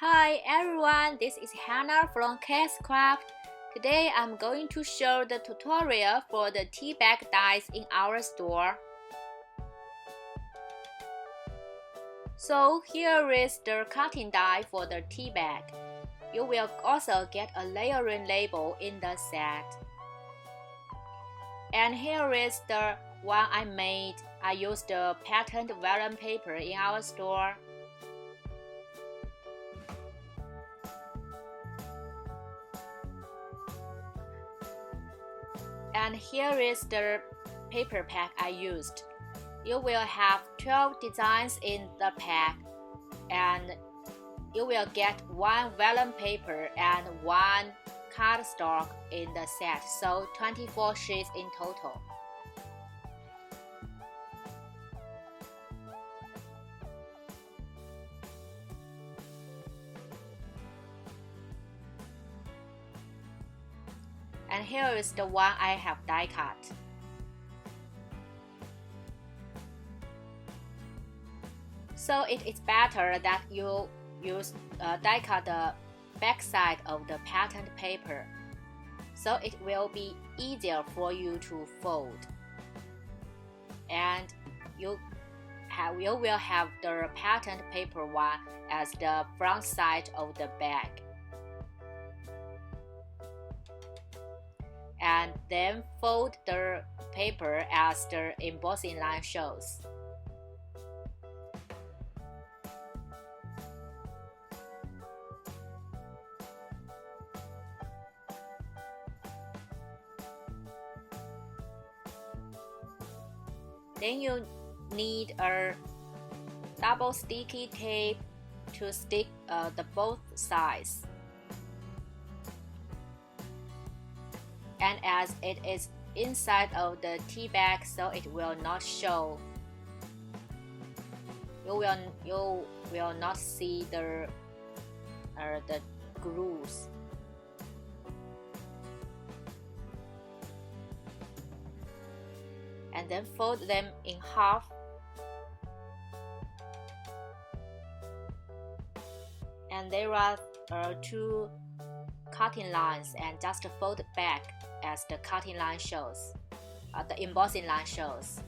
Hi everyone, this is Hannah from KSCRAFT. Today I'm going to show the tutorial for the tea bag dies in our store. So here is the cutting die for the tea bag. You will also get a layering label in the set. And here is the one I made. I used the patent vellum paper in our store. And here is the paper pack I used. You will have 12 designs in the pack, and you will get one vellum paper and one cardstock in the set, so 24 sheets in total. And here is the one I have die cut. So it is better that you use die cut the back side of the patent paper, so it will be easier for you to fold. And you will have the patent paper one as the front side of the bag. And then fold the paper as the embossing line shows. Then you need a double sticky tape to stick the both sides. And as it is inside of the tea bag, so it will not show. You will not see the grooves. And then fold them in half. And there are two cutting lines, and just fold back as the cutting line shows, the embossing line shows.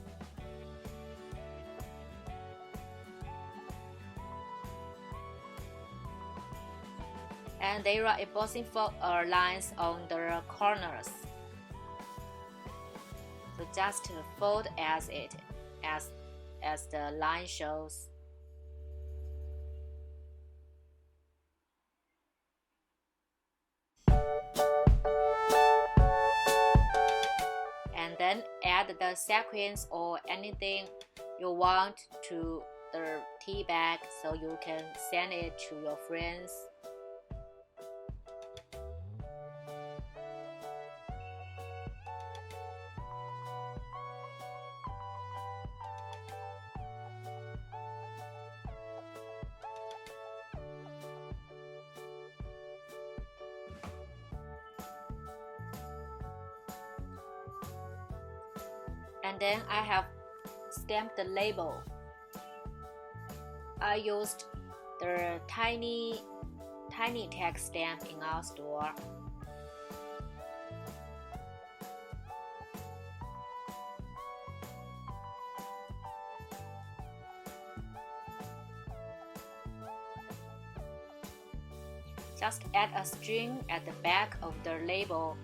And there are embossing lines on the corners. So just fold as the line shows. And then add the sequins or anything you want to the tea bag, so you can send it to your friends. And then I have stamped the label. I used the tiny tag stamp in our store. Just add a string at the back of the label,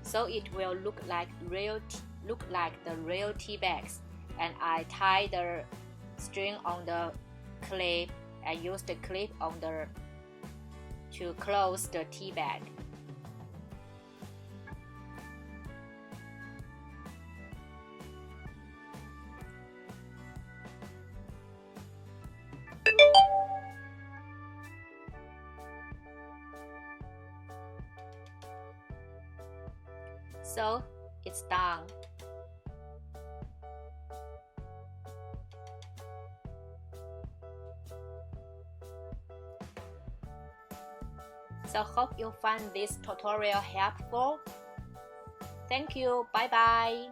so it will look like the real tea bags. And I tie the string on the clip and use the clip on to close the tea bag. So it's done. So hope you find this tutorial helpful. Thank you. Bye bye.